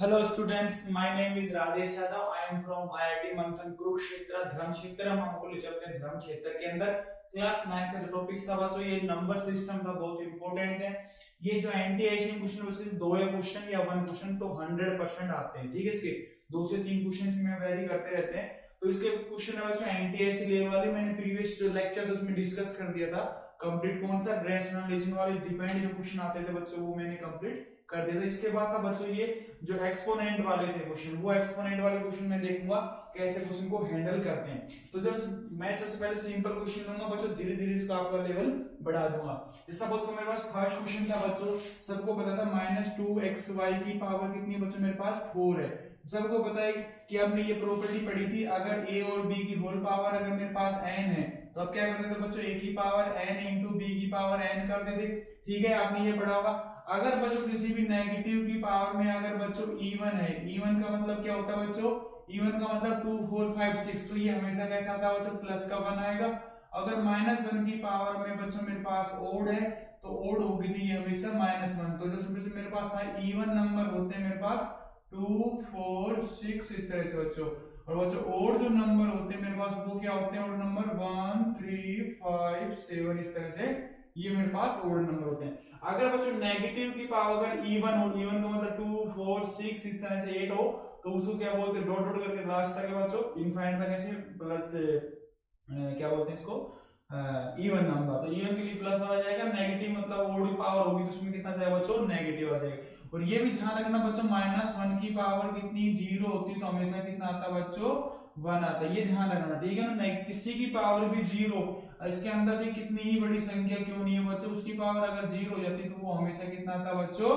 Hello students, my name is Rajesh Yadav. I am from IIT मंथन कुरुक्षेत्र धर्म क्षेत्र. हम आपको ले चलते हैं धर्म क्षेत्र के अंदर. क्लास 9 का जो टॉपिक था बच्चों, ये नंबर सिस्टम था, बहुत इंपॉर्टेंट है. ये जो एंटी एशियन क्वेश्चन उसके दो या क्वेश्चन या वन क्वेश्चन तो 100% आते हैं. ठीक है, इसके 2 से 3 क्वेश्चंस में वेरी करते रहते हैं. तो इसके क्वेश्चन है बच्चों एंटी एसी लेवल वाले. मैंने प्रीवियस जो लेक्चर था उसमें डिस्कस कर दिया था. कंप्लीट कौन सा रैशनलाइजेशन वाले डिपेंड जो क्वेश्चन आते थे बच्चों, वो मैंने कंप्लीट कर दिया था. इसके बाद था बच्चों ये जो एक्सपोनेंट वाले थे क्वेश्चन, वो एक्सपोनेंट वाले क्वेश्चन मैं देखूंगा कैसे क्वेश्चन को हैंडल करते हैं. तो जब मैं सबसे पहले सिंपल क्वेश्चन लूंगा बच्चों, धीरे धीरे इसका आपका लेवल बढ़ा दूंगा. जैसा बच्चों मेरे पास फर्स्ट क्वेश्चन था बच्चों, सबको पता था -2xy की पावर कितनी है बच्चों, मेरे पास 4 है. सबको पता है कि हमने ये प्रॉपर्टी पढ़ी थी, अगर a और b की होल पावर अगर मेरे पास n है तो अब क्या करते थे बच्चों, a की पावर n इंटू b की पावर n कर देते. ठीक है, आपने ये पढ़ा होगा. अगर बच्चों किसी भी नेगेटिव की पावर में अगर बच्चों इवन है, इवन का मतलब क्या होता है बच्चों, इवन का मतलब 2 4 5 6, तो ये हमेशा कैसा आता है बच्चों, प्लस का 1 आएगा. अगर -1 की पावर में बच्चों मेरे पास ओड है तो ओड होगी थी ये हमेशा -1. तो जैसे मेरे पास था इवन नंबर होते हैं मेरे पास 2 4 6 इस तरह से बच्चों. और बच्चों ओड जो नंबर होते हैं मेरे पास वो क्या होते हैं, ओड नंबर 1 3 5 7 इस तरह से ये मेरे पास ओड नंबर होते हैं. अगर बच्चों नेगेटिव की पावर अगर इवन हो, इवन का मतलब 2 4 6 इस तरह से 8 हो, तो उसको क्या बोलते हैं, डॉट डॉट करके लास्ट तक बच्चों इनफाइनाइट तक ऐसे प्लस क्या बोलते हैं इसको, इवन नंबर. तो इवन के लिए प्लस आ जाएगा, नेगेटिव मतलब ओड पावर होगी तो उसमें कितना जाएगा बच्चों, नेगेटिव आ जाएगा. और ये भी ध्यान रखना बच्चों, -1 की पावर कितनी 0 होती है तो हमेशा कितना आता है बच्चों, 1 आता है. ये ध्यान रखना, ठीक है ना. किसी की पावर भी 0, इसके अंदर से कितनी ही बड़ी संख्या क्यों नहीं है बच्चों, उसकी पावर अगर 0 हो जाती है तो वो हमेशा कितना आता है बच्चों,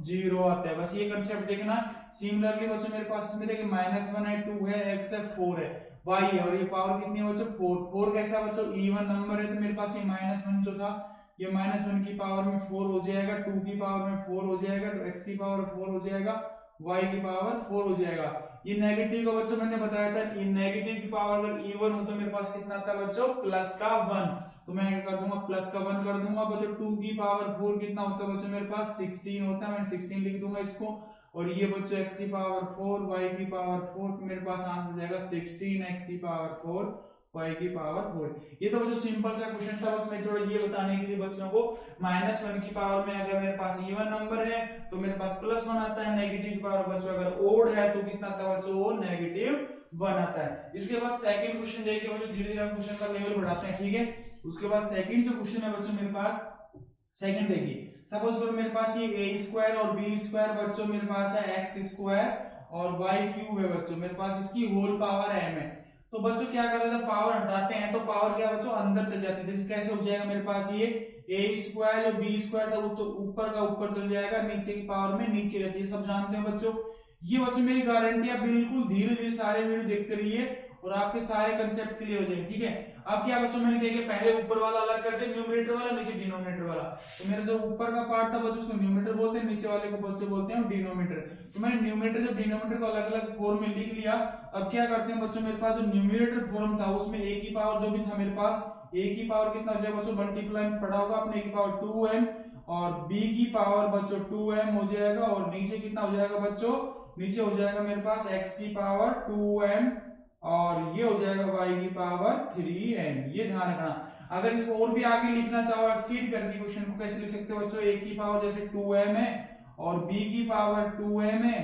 0 आता है. बस ये कंसेप्ट देखना. सिमिलरली बच्चों मेरे पास इसमें देखिए -1 है, 2 है, x है, 4 है, y है, और ये पावर कितनी है बच्चों, 4 कैसा बच्चों, इवन नंबर है तो मेरे पास ये -1 जो था ये -1 की पावर में 4 हो जाएगा, 2 की पावर में 4 हो जाएगा, तो x की पावर 4 हो जाएगा, y की पावर 4 हो जाएगा. ये नेगेटिव का बच्चों मैंने बताया था, ये नेगेटिव की पावर अगर इवन हो तो मेरे पास कितना आता है बच्चों, प्लस का 1. तो मैं कर दूंगा प्लस का 1 कर दूंगा बच्चों. 2 की पावर 4 कितना होता है बच्चों, मेरे पास 16 होता है, मैं 16 लिख दूंगा इसको. और ये बच्चों x की पावर 4 y की पावर 4, तो मेरे पास आंसर हो जाएगा 16 x की पावर 4 y की पावर 4. ये तो बच्चों सिंपल सा क्वेश्चन था. बस मैं थोड़ा ये बताने के लिए बच्चों को, -1 की पावर में अगर मेरे पास इवन नंबर है तो मेरे पास +1 आता है, नेगेटिव की पावर बच्चों अगर ओड है तो कितना आता है बच्चों, वो -1 आता है. इसके बाद सेकंड क्वेश्चन देखिए बच्चों, धीरे धीरे हम क्वेश्चन का लेवल बढ़ाते हैं. ठीक है, उसके बाद सेकंड जो क्वेश्चन है बच्चों मेरे पास, सेकंड देखिए. सपोज करो मेरे पास ये a² और b² बच्चों मेरे पास है x² और y³ है बच्चों, मेरे पास इसकी होल पावर m है. तो बच्चों क्या करते हैं, पावर हटाते हैं तो पावर क्या बच्चों अंदर चल जाती है. कैसे हो जाएगा, मेरे पास ये a² और b² था वो तो ऊपर का ऊपर चल जाएगा, नीचे की पावर में नीचे रहती है, सब जानते हैं बच्चों. ये बच्चों मेरी गारंटी है, बिल्कुल धीरे धीरे सारे वीडियो देखते रहिए और आपके सारे कंसेप्ट क्लियर हो जाएंगे. ठीक है, अब क्या बच्चों मैंने देखे, पहले ऊपर वाला अलग करते हैं, न्यूमरेटर वाला, नीचे डिनोमिनेटर वाला. तो मेरा जो ऊपर का पार्ट था बच्चों उसको न्यूमरेटर बोलते हैं, नीचे वाले को बच्चों बोलते हैं डिनोमिनेटर. तो मैंने न्यूमरेटर जब डिनोमिनेटर को अलग अलग फॉर्म में लिख लिया. अब क्या करते हैं बच्चों, मेरे पास जो न्यूमरेटर फॉर्म था उसमें a की पावर जो भी था मेरे पास, a की पावर कितना हो जाएगा बच्चों, मल्टीप्लाई पढ़ा होगा आपने, a की पावर 2m और b की पावर बच्चों 2m हो जाएगा, और नीचे कितना हो जाएगा बच्चों, नीचे हो जाएगा मेरे पास x की पावर 2m और ये हो जाएगा y की पावर 3m. ये ध्यान रखना. अगर इसको और भी आगे लिखना चाहो एक्सीड करके क्वेश्चन को, कैसे लिख सकते हो बच्चों, a की पावर जैसे 2m है और b की पावर 2m है,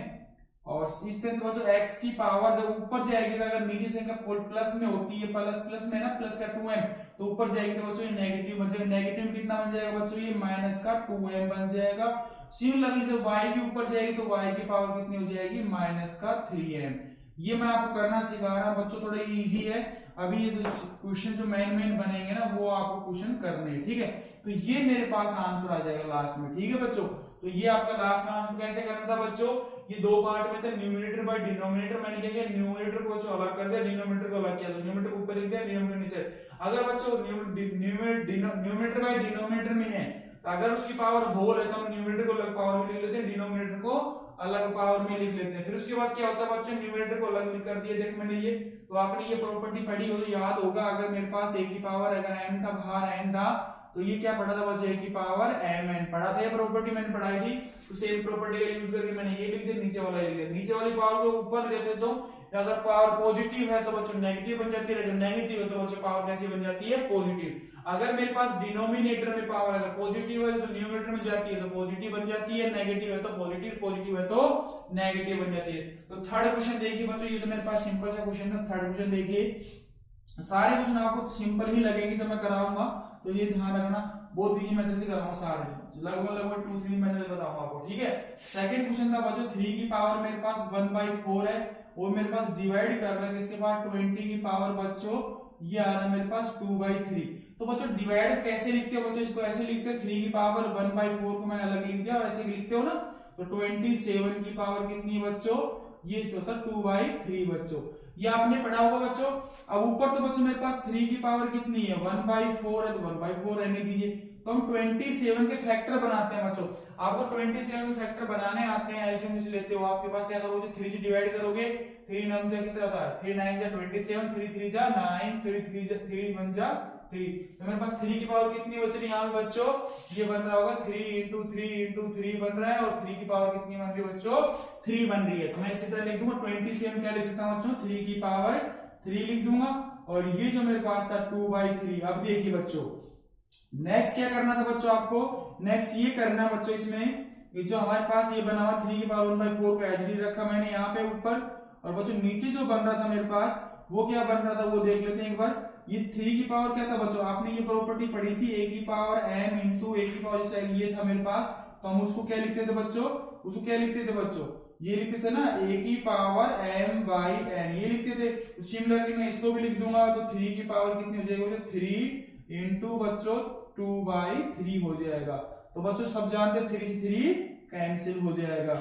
और इस तरह से बच्चों x की पावर जब ऊपर जाएगी, अगर नीचे से प्लस में होती है, प्लस में ना प्लस का 2m, तो ऊपर जाएगी तो बच्चों ये नेगेटिव बन जाएगा. नेगेटिव कितना बन जाएगा बच्चों, ये माइनस का 2m बन जाएगा. सिमिलरली जब y के ऊपर जाएगी तो y की पावर कितनी हो जाएगी, माइनस का 3m. ये मैं आपको करना सिखा रहा हूं बच्चों, थोड़ा इजी है. अभी ये क्वेश्चन जो मेन बनेंगे ना वो आपको क्वेश्चन करने हैं. ठीक है, तो ये मेरे पास आंसर आ जाएगा लास्ट में. ठीक है बच्चों, तो ये आपका लास्ट में आंसर कैसे करना था बच्चों, ये दो पार्ट में थे, न्यूमरेटर बाय डिनोमिनेटर. मैंने क्या किया, न्यूमरेटर को बच्चों अलग कर दिया, डिनोमिनेटर को अलग किया. न्यूमरेटर को ऊपर लिख दिया, डिनोमिनेटर नीचे. अगर बच्चों न्यूमरेटर बाय डिनोमिनेटर में है तो अगर उसकी पावर होल है तो हम न्यूमरेटर को अलग पावर में लिख लेते हैं, डिनोमिनेटर को अलग पावर में लिख लेते हैं. फिर उसके बाद क्या होता है बच्चों, न्यूमरेटर को अलग कर दिया. देख मैंने ये, तो आपने ये प्रॉपर्टी पढ़ी हो तो याद होगा, अगर मेरे पास a की पावर अगर n था, बाहर n था तो ये क्या पढ़ा था बच्चों, a की पावर mn पढ़ा था, ये प्रॉपर्टी मैंने पढ़ाई थी। तो सेम प्रॉपर्टी का यूज करके मैंने ये लिख दिया, नीचे वाला लिख दिया। नीचे वाली पावर को ऊपर ले देते तो अगर पावर पॉजिटिव है तो बच्चों नेगेटिव बन जाती है, अगर नेगेटिव है तो बच्चों पावर कैसी बन जाती है, पॉजिटिव। अगर मेरे पास डिनोमिनेटर में पावर अगर पॉजिटिव है तो न्यूमरेटर में जाती है तो पॉजिटिव बन जाती है, नेगेटिव है तो पॉजिटिव, पॉजिटिव है तो नेगेटिव बन जाती है। तो थर्ड क्वेश्चन देखिए बच्चों, ये तो मेरे पास सिंपल सा क्वेश्चन था। थर्ड क्वेश्चन देखिए, सारे क्वेश्चन आपको सिंपल ही लगेंगे जब मैं कराऊंगा, तो ये ध्यान रखना, बहुत इजी मेथड से कराऊंगा सारे, लगभग 2-3 मेथड बताऊंगा आपको, ठीक है। सेकंड क्वेश्चन था बच्चों, 3 की पावर मेरे पास 1/4 है, वो मेरे पास डिवाइड कर रहा है किसके पास, 20 की पावर बच्चों ये आ रहा है मेरे पास 2/3। तो बच्चों डिवाइड कैसे लिखते हो बच्चों, इसको ऐसे लिखते हो, 3 की पावर 1/4 को मैंने अलग लिख दिया और ऐसे लिखते हो ना, तो 27 की पावर कितनी बच्चों, ये होता है 2/3 बच्चों, ये आपने पढ़ा होगा बच्चों। अब ऊपर तो बच्चों मेरे पास 3 की पावर कितनी है, 1/4 है, तो 1/4 रहने दीजिए। तो हम 27 के फैक्टर बनाते हैं बच्चों, आपको 27 के फैक्टर बनाने आते हैं, एलसीएम से लेते हो, आपके पास क्या करोगे, 3 से डिवाइड करोगे, 3 9 जा कितना होता है, 3 9 जा 27, 3 3 जा 9, 3 3 जा 3 1 जा 3। तो मेरे पास 3 की पावर कितनी बच रही है यहाँ पे बच्चों, ये बन रहा होगा 3 into 3 बन रहा है, और 3 की पावर कितनी बन रही है बच्चों, 3 बन रही है। तो मैं इसी तरह लिख दूंगा 27 क्या लिख सकता हूँ बच्चों, 3 की पावर 3 लिख दूंगा, और ये जो मेरे पास था 2/3। अब देखिए बच्चों नेक्स्ट क्या करना था बच्चों आपको, नेक्स्ट ये करना है बच्चों, इसमें ये जो हमारे पास ये बना हुआ 3 की पावर 1/4 को एचडी रखा मैंने यहाँ पे ऊपर, और बच्चों नीचे जो बन रहा था मेरे पास वो क्या बन रहा था वो देख लेते हैं एक बार। ये 3 की पावर क्या था बच्चों, आपने ये प्रॉपर्टी पढ़ी थी, a की पावर m इंटू a की पावर, जैसे ये था मेरे पास, तो हम उसको क्या लिखते थे बच्चों, उसको क्या लिखते थे बच्चों, ये लिखते थे ना a की पावर m/n, ये लिखते थे। तो सिमिलरली मैं इसको भी लिख दूंगा, तो 3 की पावर कितनी हो जाएगी बच्चों, 3 इंटू बच्चों 2/3 हो जाएगा। तो बच्चों सब जानते हैं 3 से 3 कैंसिल हो जाएगा,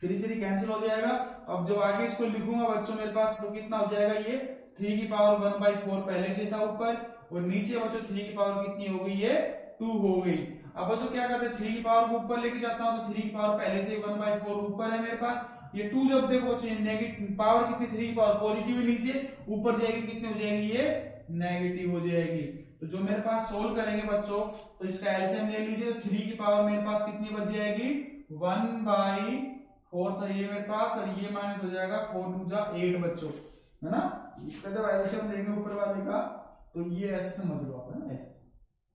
3 से 3 कैंसिल हो जाएगा। अब जो आगे इसको लिखूंगा बच्चों मेरे पास तो कितना हो जाएगा, ये 3 की पावर 1/4 पहले से था ऊपर, और नीचे बच्चों 3 की पावर कितनी हो गई, ये 2 हो गई। अब बच्चों क्या करते हैं, 3 की पावर को ऊपर लेके जाता हूं, तो 3 की पावर पहले से 1/4 ऊपर है मेरे पास, ये 2 जब देखो बच्चों नेगेटिव पावर कितनी, 3 की पावर पॉजिटिव है नीचे, ऊपर जाएगी कितनी हो जाएगी, ये नेगेटिव हो जाएगी। तो जो मेरे पास सोल्व करेंगे बच्चों, तो इसका एलसीएम ले लीजिए, तो 3 की पावर मेरे पास कितनी बच जाएगी, 1/4 था ये मेरे पास, और ये माइनस हो जाएगा 4 2 जा 8 बच्चों, है ना। इसका जब एलसीएम लेंगे ऊपर वाले का, तो ये ऐसे समझ लो आप, है ना,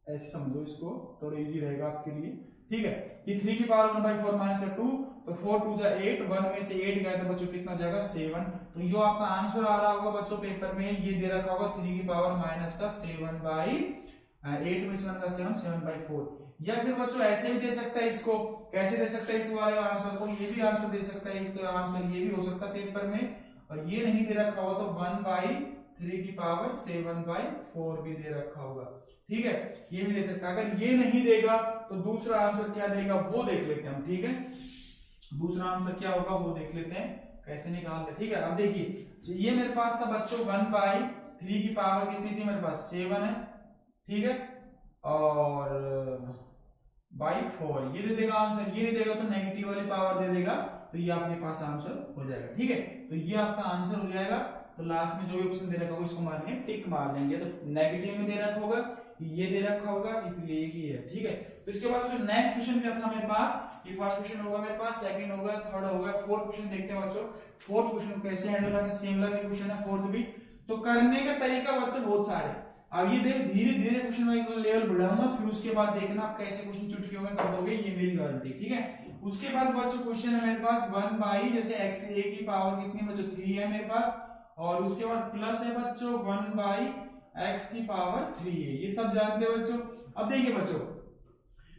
ऐसे समझो इसको, थोड़ा इजी रहेगा आपके लिए, ठीक है। ये 3 की पावर 1/4 माइनस 2, तो 4 2 जा 8, 1 में से 8 गया तो बच्चों कितना हो जाएगा 7। तो जो आपका आंसर आ रहा होगा बच्चों पेपर में, ये दे रखा होगा 3 की पावर माइनस का 7/8 में 7 का 7/4। या फिर बच्चों ऐसे भी दे सकता है इसको, कैसे दे सकता है इस वाले आंसर को, ये भी आंसर दे सकता है, एक तो आंसर ये भी हो सकता है पेपर में, और ये नहीं दे रखा होगा तो 1/3 की पावर 7/4 भी दे रखा होगा, ठीक है, ये भी दे सकता है। अगर ये नहीं देगा तो दूसरा आंसर क्या देगा वो देख लेते हैं हम, ठीक है। दूसरा आंसर क्या होगा वो देख लेते हैं कैसे निकालते हैं, ठीक है। अब देखिए ये मेरे पास था बच्चों 1/3 की पावर कितनी थी मेरे पास 7 है, ठीक है, और /4 ये दे देगा आंसर, ये नहीं देगा तो नेगेटिव वाली पावर दे देगा, तो ये आपके पास आंसर हो जाएगा, ठीक है। तो ये आपका आंसर हो जाएगा। तो लास्ट में जो भी क्वेश्चन दे रखा होगा इसको मारने टिक मार देंगे, तो नेगेटिव में दे रखा होगा, ये दे रखा होगा, ये है, ठीक है। तो इसके बाद जो नेक्स्ट क्वेश्चन क्या था मेरे पास, ये फर्स्ट क्वेश्चन होगा मेरे पास, सेकंड होगा, थर्ड होगा, फोर्थ क्वेश्चन देखते हैं बच्चों। फोर्थ क्वेश्चन कैसे हैंडल करते हैं, सिमिलर क्वेश्चन है फोर्थ भी, तो करने का तरीका बच्चों बहुत सारे। अब ये देखो धीरे धीरे क्वेश्चन में लेवल बढ़ाऊंगा, फिर उसके बाद देखना आप कैसे क्वेश्चन चुटकियों में कर दोगे, ये मेरी गारंटी, ठीक है। उसके बाद बच्चों क्वेश्चन है मेरे पास 1 जैसे x a की पावर कितनी बच्चों 3 है मेरे पास, और उसके बाद प्लस है बच्चों 1/x की पावर 3 है, ये सब जानते हैं बच्चों। अब देखिए बच्चों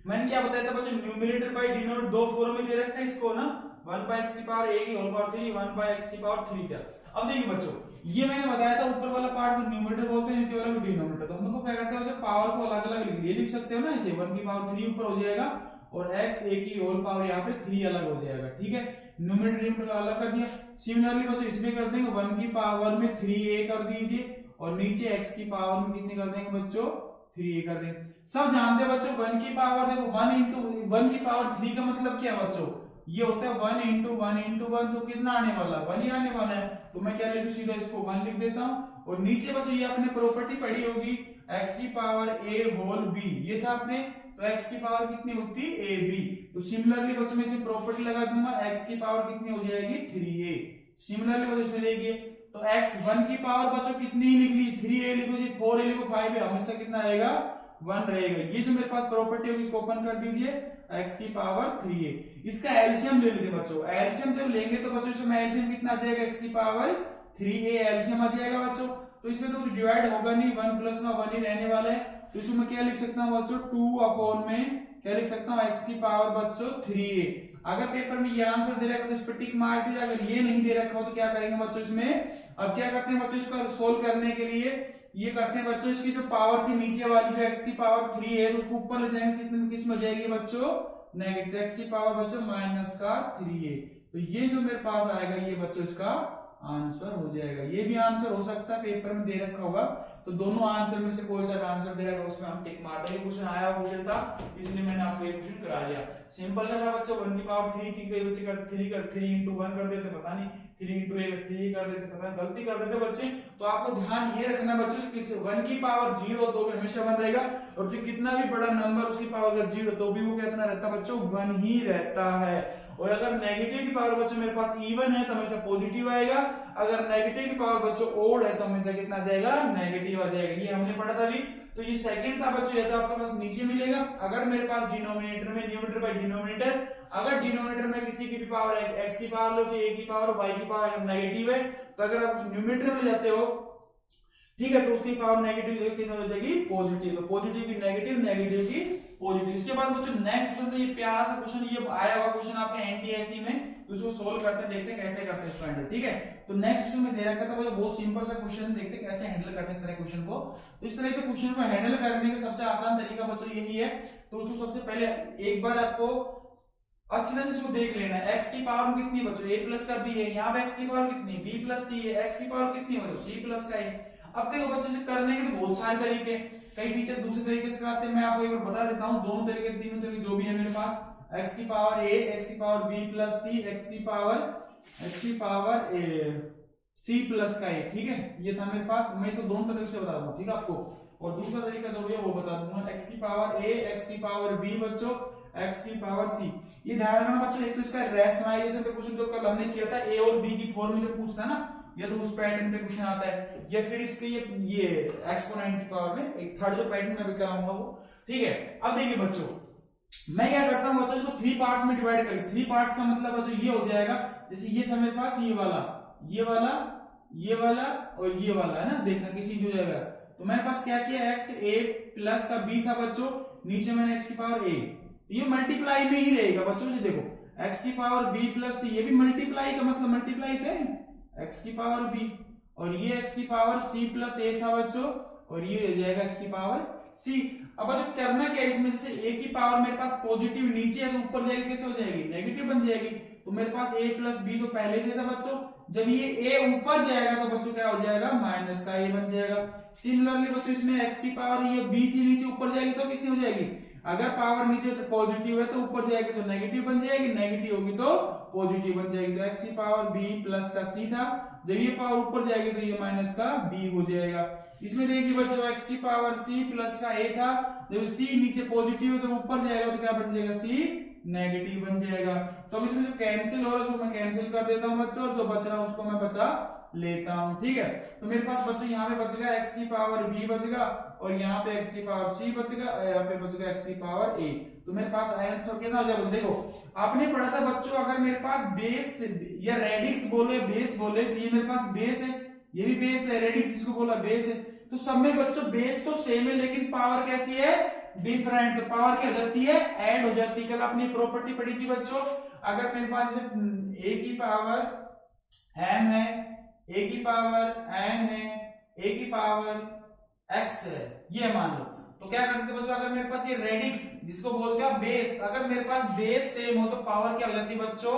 मैंने क्या बताया था बच्चों, न्यूमरेटर बाय डिनोमिनेटर दो फॉर्म में दे रखा है इसको ना, 1/x की पावर a की होल पावर 3, 1/x की पावर 3 था। अब देखिए बच्चों ये मैंने बताया था ऊपर वाला पार्ट को न्यूमरेटर बोलते हैं, नीचे वाला को डिनोमिनेटर। तो हम लोग क्या करते हैं बच्चों, पावर को अलग अलग लिख सकते हो ना, ऐसे 1 की पावर 3 ऊपर हो जाएगा, और x a की होल पावर यहाँ पे 3 अलग हो जाएगा, ठीक है। न्यूमरेटर डिनोमिनेटर अलग कर दिया। सिमिलरली बच्चों इसमें कर देंगे 1 की पावर में 3a कर दीजिए, और नीचे x की पावर में कितनी कर देंगे बच्चों 3a कर देंगे। सब जानते हैं बच्चों 1 की पावर देखो 1 into 1 की पावर 3 का मतलब क्या है बच्चों, ये होता है 1 into 1 into 1, तो कितना आने वाला है 1 ही आने वाला है। तो मैं क्या लिखूं सीधा इसको 1 लिख देता हूं, और नीचे बच्चों ये आपने प्रॉपर्टी पढ़ी होगी, x की पावर a होल b, ये था अपने, तो x की पावर कितनी होती है a b। तो सिमिलरली बच्चों में से प्रॉपर्टी लगा दूंगा, x की पावर कितनी हो जाएगी 3a। सिमिलरली बच्चों से देखिए, तो x 1 की पावर बच्चों कितनी ही लिख ली, 3a लिखो जी, 4a लिखो, 5a, हमेशा कितना आएगा 1 रहेगा। ये जो मेरे पास प्रॉपर्टी होगी इसको ओपन कर दीजिए, x की पावर 3a। इसका एलसीएम ले लेते बच्चों, एलसीएम जब लेंगे तो बच्चों इसमें एलसीएम कितना आ जाएगा, x की पावर 3a एलसीएम आ जाएगा बच्चों। तो इसमें तो कुछ डिवाइड होगा नहीं, 1 प्लस में 1 ही रहने वाला है। तो इसमें क्या लिख सकता हूं बच्चों, 2 अपॉन में क्या लिख सकता हूं, x की पावर बच्चों 3a। अगर पेपर में ये आंसर दे रखा है तो इस पर टिक मार दीजिए, अगर ये नहीं दे रखा हो तो क्या करेंगे बच्चों इसमें, अब क्या करते हैं बच्चों इसका सोल्व करने के लिए, ये करते हैं बच्चों, इसकी जो पावर थी नीचे वाली जो x की पावर 3 है, तो उसको ऊपर ले जाएंगे, कितने किस में जाएगी बच्चों, नेगेटिव, x की पावर बच्चों माइनस का 3a। तो ये जो मेरे पास आएगा ये बच्चों इसका आंसर हो जाएगा। ये भी आंसर हो सकता है, पेपर में दे रखा होगा, तो दोनों आंसर में से कोई सा भी आंसर दे रखा उसमें हम टिक मार देंगे। क्वेश्चन आया क्वेश्चन था, इसलिए मैंने आपको ये क्वेश्चन करा दिया। सिंपल सा था बच्चों, 1 की पावर 3 थी, कई बच्चे कर 3 इंटू 1 कर देते, पता नहीं 3 इंटू 1 3 कर देते, पता नहीं गलती कर देते बच्चे। तो आपको ध्यान ये रखना बच्चों कि 1 की पावर 0 तो भी हमेशा 1 रहेगा, और जो कितना भी बड़ा नंबर उसकी पावर अगर 0 तो भी वो कितना रहता है बच्चों, 1 ही रहता है। और अगर नेगेटिव की पावर बच्चों मेरे पास इवन है तो हमेशा पॉजिटिव आएगा, अगर नेगेटिव की पावर बच्चों ओड है तो हमेशा कितना जाएगा, नेगेटिव आ जाएगा। ये हमने पढ़ा था अभी। तो ये सेकंड था बच्चों, ये तो आपके पास नीचे मिलेगा। अगर मेरे पास डिनोमिनेटर में न्यूमरेटर बाय डिनोमिनेटर, अगर डिनोमिनेटर में किसी की भी पावर x की पावर लो, a की पावर y की पावर नेगेटिव है, तो अगर आप न्यूमरेटर में जाते हो, ठीक है, तो उसकी पावर नेगेटिव कितनी हो जाएगी, पॉजिटिव। तो पॉजिटिव की नेगेटिव, नेगेटिव की पॉजिटिव। इसके बाद बच्चों नेक्स्ट क्वेश्चन, तो ये प्यारा सा क्वेश्चन, ये आया हुआ क्वेश्चन आपके एनटीएससी में, तो इसको सोल्व करते हैं, देखते हैं कैसे करते हैं इसको हैंडल। ठीक है, तो नेक्स्ट क्वेश्चन में दे रखा था बच्चों, बहुत सिंपल सा क्वेश्चन, देखते हैं कैसे हैंडल करते हैं इस तरह क्वेश्चन को। तो इस तरह के क्वेश्चन को हैंडल करने का सबसे आसान तरीका बच्चों यही है। तो उसको सबसे पहले एक बार आपको अच्छी तरह से इसको देख लेना है। x की पावर कितनी है बच्चों, a प्लस का b है, यहाँ पे x की पावर कितनी, b प्लस c है, x की पावर कितनी है बच्चों, c प्लस का है। अब देखो बच्चों से करने के तो बहुत सारे तरीके, कई टीचर दूसरे तरीके से कराते हैं, मैं आपको एक बार बता देता हूँ, दोनों तरीके, तीनों तरीके जो भी है मेरे पास, x की पावर a, x की power b plus c, x की पावर c प्लस का a। ठीक है, ये था मेरे पास, मैं तो दोनों तरीके से बता दूंगा, ठीक है आपको। और दूसरा तरीका जो है वो बता दूंगा, x की पावर a, x की पावर b बच्चों, x की पावर c। ये ध्यान रखना बच्चों, एक तो इसका रैशनलाइजेशन पे क्वेश्चन जो कल हमने किया था, a और b की फॉर्मूले पूछता है ना, या तो उस पैटर्न पे क्वेश्चन आता है, या फिर इसके ये एक्सपोनेंट की पावर में एक थर्ड जो पैटर्न में भी कराऊंगा वो। ठीक है, अब देखिए बच्चों, मैं क्या करता हूं बच्चों, इसको 3 पार्ट्स में डिवाइड करें। 3 पार्ट्स का मतलब बच्चों ये हो जाएगा, जैसे ये था मेरे पास, ये वाला, ये वाला, ये वाला और ये वाला, है ना, देखना किसी हो जाएगा। तो मेरे पास क्या किया, x a प्लस का b था बच्चों, नीचे मैंने x की पावर a, ये मल्टीप्लाई में ही रहेगा बच्चों। ये देखो x की पावर b प्लस c, ये भी मल्टीप्लाई का मतलब मल्टीप्लाई थे, x की पावर b, और ये x की पावर c प्लस a था बच्चों, और ये हो जाएगा x की पावर c। अब बच्चों करना क्या है इसमें, जैसे a की पावर मेरे पास पॉजिटिव नीचे है तो ऊपर जाएगी कैसे हो जाएगी, नेगेटिव बन जाएगी। तो मेरे पास a प्लस b तो पहले से था बच्चों, जब ये a ऊपर जाएगा तो बच्चों क्या हो जाएगा, माइनस का a बन जाएगा। सिमिलरली बच्चों इसमें x की पावर ये b थी, नीचे ऊपर जाएगी तो कितनी हो जाएगी, अगर पावर नीचे पॉजिटिव है तो ऊपर जाएगी तो नेगेटिव बन जाएगी, नेगेटिव होगी तो पॉजिटिव बन जाएगी। तो x की पावर b प्लस का c था, जब ये पावर ऊपर जाएगी तो ये माइनस का b हो जाएगा। इसमें देखिए बच्चों x की पावर c प्लस का a था, जब c नीचे पॉजिटिव है तो ऊपर जाएगा तो क्या बन जाएगा, c नेगेटिव बन जाएगा। तो अब इसमें जो कैंसिल हो रहा है उसको मैं कैंसिल कर देता हूं बच्चों, और जो बच रहा है उसको मैं बचा लेता हूं। ठीक है, तो मेरे पास बच्चों यहाँ पे बचेगा x की पावर b बचेगा, और यहाँ पे x की पावर c बचेगा, और यहाँ पे बचेगा x की पावर a। तो मेरे पास आंसर कितना हो जाएगा, देखो आपने पढ़ा था बच्चों, अगर मेरे पास बेस या रेडिक्स बोले, बेस बोले, तो ये मेरे पास बेस है, ये भी बेस है, रेडिक्स इसको बोला बेस है। तो सब में बच्चों बेस तो सेम है, लेकिन पावर कैसी है, डिफरेंट। तो पावर क्या हो जाती है, ऐड हो जाती है। कल आपने प्रॉपर्टी पढ़ी थी बच्चों, अगर मेरे पास a की पावर m है, a की पावर n है, a की पावर x है, ये मान लो, तो क्या करते हैं बच्चों, अगर मेरे पास ये रेडिक्स जिसको बोलते हैं बेस, अगर मेरे पास बेस सेम हो तो पावर क्या हो जाती है बच्चों,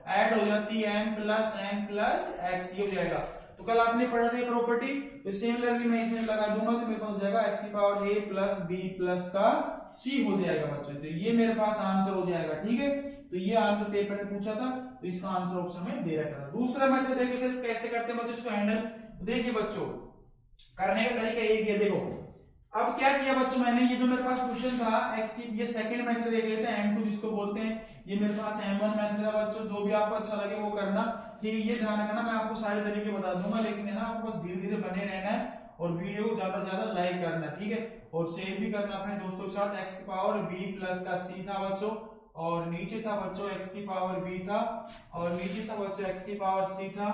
ऐड हो जाती है, n प्लस x, ये हो जाएगा। तो कल आपने पढ़ा था प्रॉपर्टी, तो सिमिलरली मैं इसमें लगा दूंगा तो मेरे पास हो जाएगा x की power a plus b plus का c हो जाएगा बच्चों। तो ये मेरे पास आंसर हो जाएगा। ठीक है, तो ये आंसर पेपर ने पूछा था, तो इसका आंसर ऑप्शन में दे रखा था। दूसरा मेथड देखिए कैसे करते हैं बच्चों इसको हैंडल। देखिए बच्चों करने का तरीका एक है, देखो अब क्या किया बच्चों मैंने, ये जो मेरे पास क्वेश्चन था x की, ये सेकंड मेथड देख लेते हैं, m2 जिसको बोलते हैं, ये मेरे पास m1 मेथड है बच्चों, जो भी आपको अच्छा लगे वो करना, ठीक है। ये ध्यान रखना, मैं आपको सारे तरीके बता दूंगा, लेकिन है ना आपको बस धीरे धीरे बने रहना है और वीडियो को ज्यादा से ज्यादा लाइक करना है, ठीक है, और शेयर भी करना अपने दोस्तों के साथ। x की पावर b प्लस का c था बच्चों, और नीचे था बच्चों x की पावर b था, और नीचे था बच्चों x की पावर c था,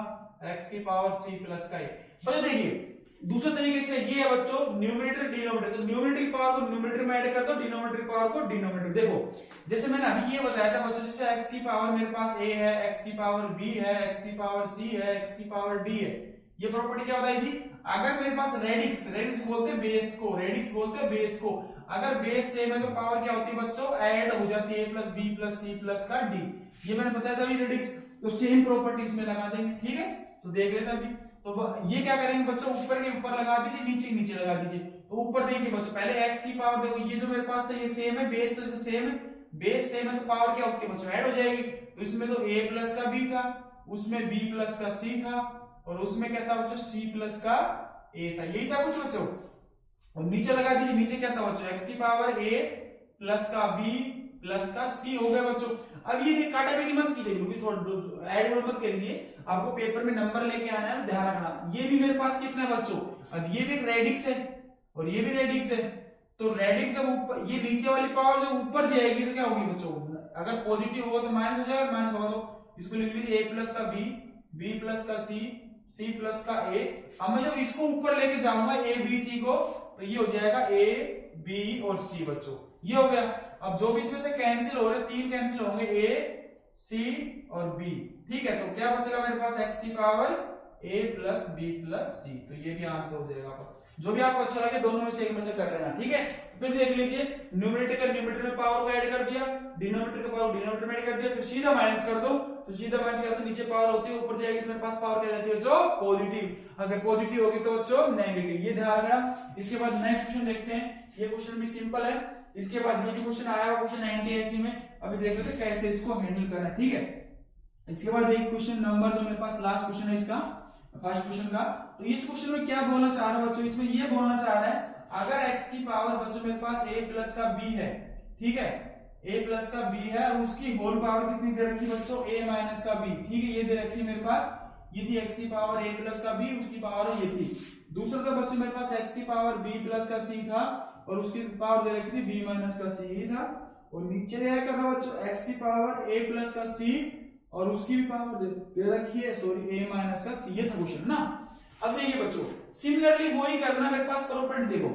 x की पावर c प्लस का a। बच्चों देखिए दूसरे तरीके से ये है बच्चों न्यूमरेटर डिनोमिनेटर, तो न्यूमरेटर की पावर को न्यूमरेटर में ऐड कर दो, डिनोमिनेटर की पावर को डिनोमिनेटर। देखो जैसे मैंने अभी ये बताया था बच्चों, जैसे x की पावर मेरे पास a है, x की पावर b है, x की पावर c है, x की पावर d है, ये प्रॉपर्टी क्या बताई थी, अगर मेरे पास रेडिक्स, रेडिक्स बोलते हैं बेस को, रेडिक्स बोलते हैं बेस को, अगर बेस सेम है तो पावर क्या होती है बच्चों, ऐड हो जाती है a plus b plus c plus का d, ये मैंने बताया था अभी रेडिक्स, तो सेम प्रॉपर्टीज में लगा देंगे, ठीक है। तो देख लेते अभी, तो ये क्या करेंगे बच्चों, ऊपर के ऊपर लगा दीजिए, नीचे नीचे लगा दीजिए। तो ऊपर देखिए बच्चों, पहले x की पावर देखो, ये जो मेरे पास था ये सेम है, बेस तो सेम है, बेस सेम है तो पावर क्या होती है बच्चों, ऐड हो जाएगी। तो इसमें तो a प्लस का b था, उसमें b प्लस का c था, और उसमें क्या था बच्चों c प्लस का a था, यही था कुछ बच्चों। और नीचे लगा दीजिए, नीचे क्या था बच्चों, x की पावर a प्लस का b प्लस का c हो गया बच्चों। अब ये काटा भी मत कीजिए, क्योंकि थोड़ा ऐड मत करिए, आपको पेपर में नंबर लेके आना है, ध्यान रखना। ये भी मेरे पास कितना है बच्चों, अब ये भी एक रेडिक्स है और ये भी रेडिक्स है, तो रेडिक्स जब ऊपर, ये नीचे वाली पावर जब ऊपर जाएगी तो क्या होगी बच्चों, अगर पॉजिटिव होगा तो माइनस हो जाएगा, माइनस होगा तो इसको लिख लीजिए a प्लस का b, b प्लस का c, c प्लस का a। अब मैं जब इसको ऊपर लेके जाऊंगा a b c को, तो ये हो जाएगा a b और c बच्चों, ये हो गया। अब जो भी इसमें से कैंसिल हो रहे, तीन कैंसिल होंगे, a c और b, ठीक है। तो क्या बचेगा मेरे पास, x की power a plus b plus c, तो ये भी आंसर हो जाएगा आपका। जो भी आपको अच्छा लगे दोनों में से एक में कर लेना, ठीक है। फिर देख लीजिए, न्यूमरेटर का न्यूमरेटर में पावर को ऐड कर दिया, डिनोमिनेटर का पावर डिनोमिनेटर में ऐड कर दिया, फिर सीधा माइनस कर दो, तो सीधा माइनस कर दो, नीचे पावर होती है, ऊपर जाएगी तो मेरे पास पावर क्या जाती है बच्चों, पॉजिटिव, अगर पॉजिटिव होगी तो बच्चों नेगेटिव, ये ध्यान रखना। इसके बाद नेक्स्ट क्वेश्चन देखते हैं, ये क्वेश्चन भी सिंपल है। इसके बाद ये क्वेश्चन आया हुआ क्वेश्चन 90 में, अभी देख लेते हैं कैसे इसको हैंडल करना है, ठीक है। इसके बाद एक क्वेश्चन नंबर जो मेरे पास लास्ट क्वेश्चन है इसका, फर्स्ट क्वेश्चन का, तो इस क्वेश्चन में क्या बोलना चाह रहा है बच्चों, इसमें ये बोलना चाह रहा है, अगर x की पावर बच्चों मेरे पास a प्लस का b है, ठीक है, a प्लस का b है, और उसकी होल पावर कितनी दे रखी बच्चों, a माइनस का b, ठीक है, ये दे रखी मेरे पास, ये थी x की पावर a प्लस का b, उसकी पावर ये थी। दूसरा था बच्चों मेरे पास x की पावर b प्लस का c था, और उसकी पावर दे रखी थी b माइनस का c ही था, और नीचे क्या था बच्चों, x की पावर a प्लस का c, और उसकी भी पावर दे रखी है, सॉरी a माइनस का c, ये था क्वेश्चन ना। अब देखिए बच्चों, सिमिलरली वही करना, मेरे पास प्रॉपर्टी देखो,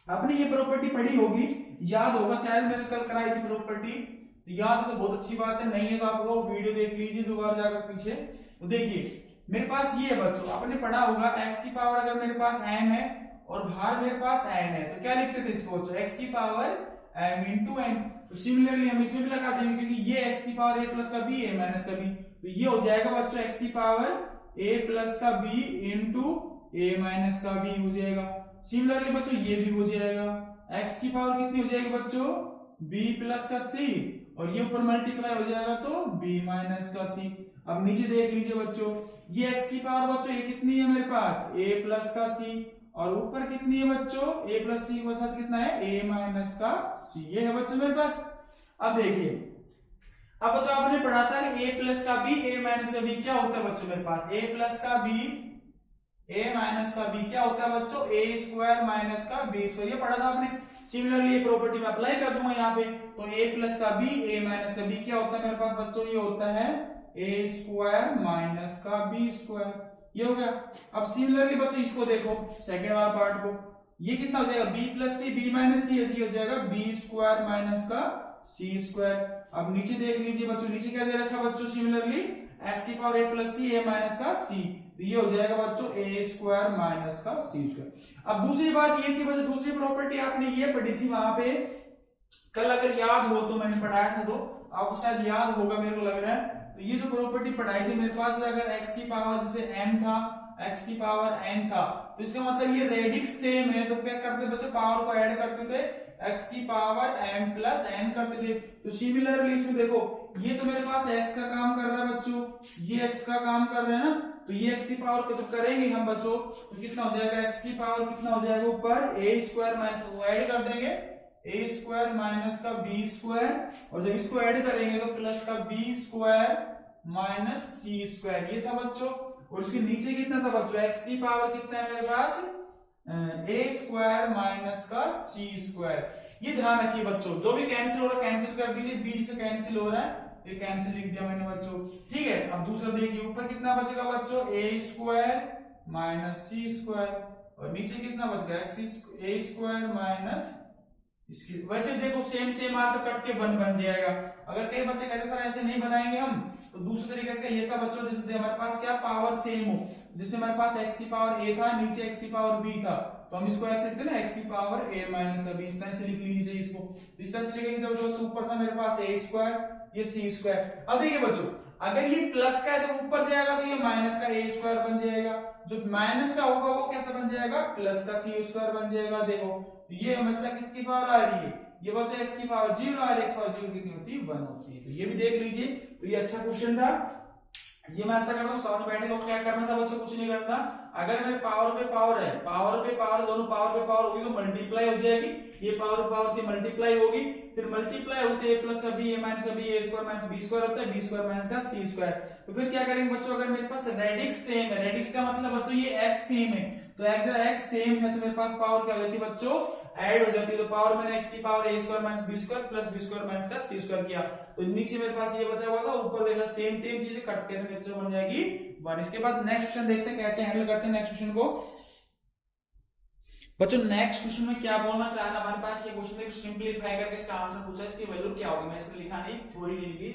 आपने ये प्रॉपर्टी पढ़ी होगी, याद होगा शायद, मैंने कल कराई थी प्रॉपर्टी, तो याद है तो बहुत अच्छी बात है, नहीं है तो आप लोग वीडियो देख लीजिए दोबारा जाकर पीछे। तो देखिए मेरे पास ये है बच्चों, आपने पढ़ा होगा x की पावर अगर मेरे पास m है और बाहर मेरे पास n है, तो क्या लिखते थे इसको बच्चों, x की पावर m इंटू n। तो सिमिलरली हम इसमें भी लगा देंगे, क्योंकि ये x की पावर a प्लस का b, a माइनस का b, तो ये हो जाएगा बच्चों x की पावर a प्लस का b इंटू a माइनस का b हो जाएगा। सिमिलरली बच्चों ये भी हो जाएगा, x की पावर कितनी हो जाएगी बच्चों, b प्लस का c, और ये ऊपर मल्टीप्लाई हो जाएगा तो b माइनस का c। अब नीचे देख लीजिए बच्चों, ये x की पावर बच्चों ये कितनी है मेरे पास, a प्लस का c, और ऊपर कितनी है बच्चों, a प्लस c के साथ कितना है, a माइनस का c, ये है बच्चों मेरे पास। अब देखिए, अब बच्चों आपने पढ़ा था कि a प्लस का b, a माइनस का b क्या होता है बच्चों मेरे पास, a प्लस का b, a माइनस का b क्या होता है बच्चों, a स्क्वायर माइनस का b स्क्वायर, ये पढ़ा था आपने। सिमिलरली ये प्रॉपर्टी में अप्लाई कर दूंगा यहाँ पे, तो a प्लस का b, a माइनस का b क्या होता है मेरे पास बच्चों, ये होता है a स्क्वायर माइनस का b स्क्वायर, ये हो गया। अब सिमिलरली बच्चों इसको देखो, सेकंड वाला पार्ट को, ये कितना हो जाएगा, b plus c, b minus c, यदि हो जाएगा b स्क्वायर माइनस का c स्क्वायर। अब नीचे देख लीजिए बच्चों, नीचे क्या दे रखा बच्चों, सिमिलरली x की power a plus c, a minus का c, तो ये हो जाएगा बच्चों a स्क्वायर माइनस का c स्क्वायर। अब दूसरी बात ये थी बच्चों, दूसरी प्रॉपर्टी आपने ये पढ़ी थी वहां पे कल, अगर याद हो तो मैंने पढ़ाया था, तो आपको शायद याद होगा मेरे को लग रहा है। तो ये जो प्रॉपर्टी पढ़ाई थी मेरे पास, अगर x की पावर जैसे m था, x की पावर n था, तो इसका मतलब ये रेडिक्स सेम है, तो क्या करते बच्चों, पावर को ऐड करते थे, x की पावर m प्लस n करते थे। तो सिमिलरली इसमें देखो, ये तो मेरे पास x का काम कर रहा है बच्चों, ये x का काम कर रहे हैं ना, तो ये x की पावर को जब करेंगे हम बच्चों तो कितना हो जाएगा, x की पावर कितना हो जाएगा ऊपर a स्क्वायर माइनस को ऐड कर देंगे a स्क्वायर माइनस का b स्क्वायर, और जब इसको ऐड करेंगे तो प्लस का b square minus c square, ये था बच्चों। और इसके नीचे कितना था बच्चों, x की पावर कितना है मेरे पास a स्क्वायर माइनस का c स्क्वायर। ये ध्यान रखिए बच्चों, जो भी कैंसिल हो रहा है कैंसिल कर दीजिए, b से कैंसिल हो रहा है, ये कैंसिल लिख दिया मैंने बच्चों, ठीक है। अब दूसरा देखिए ऊपर कितना बचेगा बच्चों, a square minus c square, और नीचे कितना बच गया a स्क्वायर माइनस इसकी। वैसे देखो सेम सेम आ तो कट के बन जाएगा। अगर कई बच्चे कहते सर ऐसे नहीं बनाएंगे हम, तो दूसरे तरीके से ये था बच्चों, जैसे हमारे पास क्या पावर सेम हो, जैसे हमारे पास x की पावर a था, नीचे x की पावर b था, तो हम इसको ऐसे लिखते ना x की पावर a माइनस का b, इस तरह से लिख लीजिए इसको। इस तरह से लिखेंगे जब ऊपर था मेरे पास a स्क्वायर, ये c स्क्वायर। अब देखिए बच्चों अगर ये प्लस का है तो ऊपर जाएगा तो ये माइनस का a स्क्वायर बन जाएगा, जो माइनस का होगा वो कैसे बन जाएगा, प्लस का c स्क्वायर बन जाएगा। देखो ये हमेशा किसकी पावर आ रही है, ये बच्चा x की पावर 0 आ रही है, x पावर 0 कितनी होती है 1 होती है। तो ये भी देख लीजिए, तो ये अच्छा क्वेश्चन था। ये मैं ऐसा करता हूँ, सामने बैठे को क्या करना था बच्चों, कुछ नहीं करना। अगर मेरे पावर पे पावर है, पावर पे पावर, दोनों पावर पे पावर होगी तो मल्टीप्लाई हो जाएगी, ये पावर पे पावर की मल्टीप्लाई होगी, फिर मल्टीप्लाई होते हैं प्लस का b a माइनस का b a square minus b square होता है, b स्क्वायर माइनस का c स्क्वायर। तो फिर क्या करेंगे बच्चों, अगर मेरे पास रेडिक्स सेम है, रेडिक्स का मतलब बच्चों ये x सेम है, तो x सेम है तो मेरे पास पावर क्या हो जाती है बच्चों, ऐड हो जाती है। तो पावर मैंने x की power a square minus b square plus b square minus का c स्क्वायर किया, तो नीचे मेरे पास ये बचा हुआ था, ऊपर देखा सेम सेम चीजें कट के बच्चों बन जाएगी 1। इसके बाद नेक्स्ट क्वेश्चन देखते हैं कैसे हैंडल करते हैं नेक्स्ट क्वेश्चन को। बच्चों नेक्स्ट क्वेश्चन में क्या बोलना चाह रहा है, हमारे पास ये क्वेश्चन है सिंपलीफाई करके इसका आंसर पूछा है, इसकी वैल्यू क्या होगी, मैं इसमें लिखा नहीं, थ्योरी नहीं लिखी,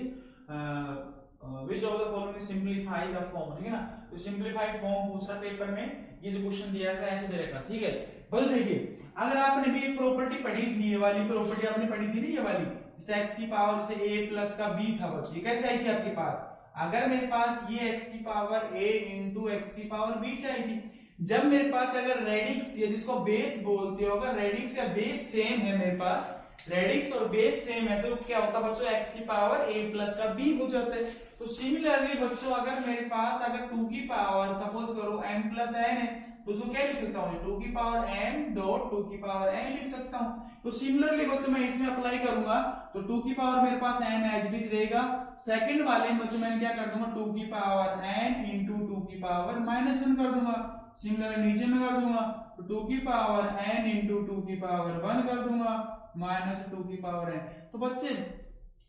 which of the following simplify the form, ठीक है ना। तो सिंपलीफाइड फॉर्म पूछ रहा पेपर में, ये जो क्वेश्चन दिया था ऐसे दे रखा, ठीक है। बोलो देखिए अगर आपने भी एक प्रॉपर्टी पढ़ी थी, ये वाली प्रॉपर्टी आपने पढ़ी थी ना, ये वाली जैसे x की पावर जैसे a प्लस का b था बच्चों, ये कैसे आई थी आपके पास, अगर मेरे पास ये x की पावर a इंटू x की पावर b से आई थी, जब मेरे पास अगर रेडिक्स या जिसको बेस बोलते हो, अगर रेडिक्स या बेस सेम है, मेरे पास रेडिक्स और बेस सेम है, तो क्या होता बच्चों x की पावर a प्लस का b हो जाता है। तो सिमिलरली बच्चों अगर मेरे पास अगर 2 की पावर सपोज करो m प्लस n है, तो उसको क्या लिख सकता हूँ, 2 की पावर m डॉट 2 की पावर n लिख सकता हूँ। तो सिमिलरली बच्चों मैं इसमें अप्लाई करूंगा तो 2 की पावर मेरे पास n एज इट रहेगा, सेकंड वाले में बच्चों मैं क्या कर दूंगा 2 की पावर n इंटू 2 की पावर माइनस 1 कर दूंगा, सिमिलरली नीचे में कर दूंगा तो 2 की पावर n इंटू 2 की पावर 1 कर दूंगा माइनस 2 की पावर n। तो बच्चे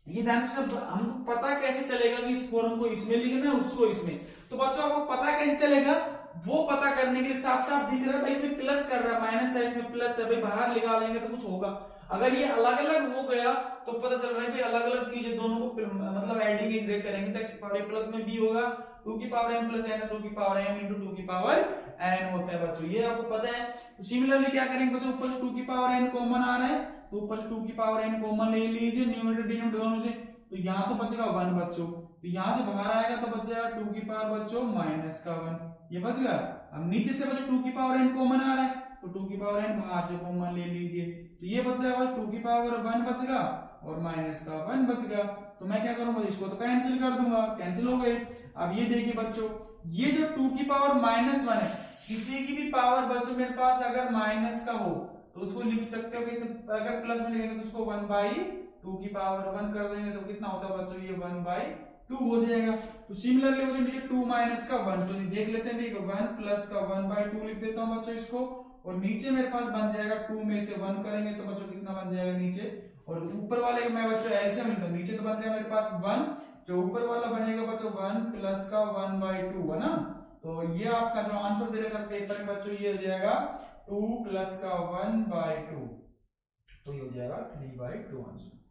ये ध्यान से हमको पता कैसे चलेगा कि इस फॉर्म को इसमें लिखना है उसको इसमें, तो बच्चों आपको पता कैसे चलेगा, वो पता करने के लिए साफ साफ दिख रहा है भाई इसमें प्लस कर रहा है, माइनस है इसमें प्लस है, भाई बाहर निकालेंगे तो कुछ होगा। अगर ये अलग अलग हो गया तो पता चल रहा है कि अलग अलग चीजें दोनों को मतलब एडिंग एग्जैक्ट करेंगे तो x पावर a प्लस में b होगा 2 की पावर m प्लस n 2 की पावर m इंटू 2 की पावर n होता है बच्चों, ये आपको पता है। तो सिमिलरली क्या करेंगे बच्चों, ऊपर से 2 की पावर n कॉमन आ रहा है, तो ऊपर से 2 की पावर n कॉमन ले लीजिए न्यूमरेटर डिनोमिनेटर दोनों से, तो यहाँ तो बचेगा 1 बच्चों, तो यहाँ से बाहर आएगा तो बचेगा 2 की पावर बच्चों माइनस का 1, ये बच गया। अब नीचे से बच्चों 2 की पावर n कॉमन आ रहा है तो 2 की पावर n बाहर से कॉमन ले लीजिए, तो ये बच जाएगा 2 की पावर 1 बचेगा और माइनस का 1 बच गया। तो मैं क्या करूंगा, इसको तो कैंसिल कर दूंगा, कैंसिल हो गए। अब ये देखिए बच्चों ये जो 2 की पावर माइनस 1 है, किसी की भी पावर बच्चों मेरे पास अगर माइनस का हो तो उसको लिख सकते हो कि अगर प्लस में लिखेंगे तो उसको 1/2 की पावर 1 कर देंगे तो कितना होता है बच्चों, ये 1/2 हो जाएगा। तो सिमिलरली बच्चों नीचे 2 माइनस का 1, तो देख लेते हैं 1 प्लस का 1/2 लिख देता हूं बच्चों इसको, और नीचे मेरे पास बन जाएगा 2 में से 1 करेंगे तो बच्चों कितना बन जाएगा नीचे, और ऊपर वाले मैं बच्चों एलसीएम लेता हूं, नीचे तो बन गया मेरे पास 1, जो ऊपर वाला बनेगा बच्चों 1 प्लस का 1/2 है ना। तो ये आपका जो आंसर दे रखा पेपर में बच्चों ये हो जाएगा 2 प्लस का 1/2, तो ये हो जाएगा 3/2 आंसर।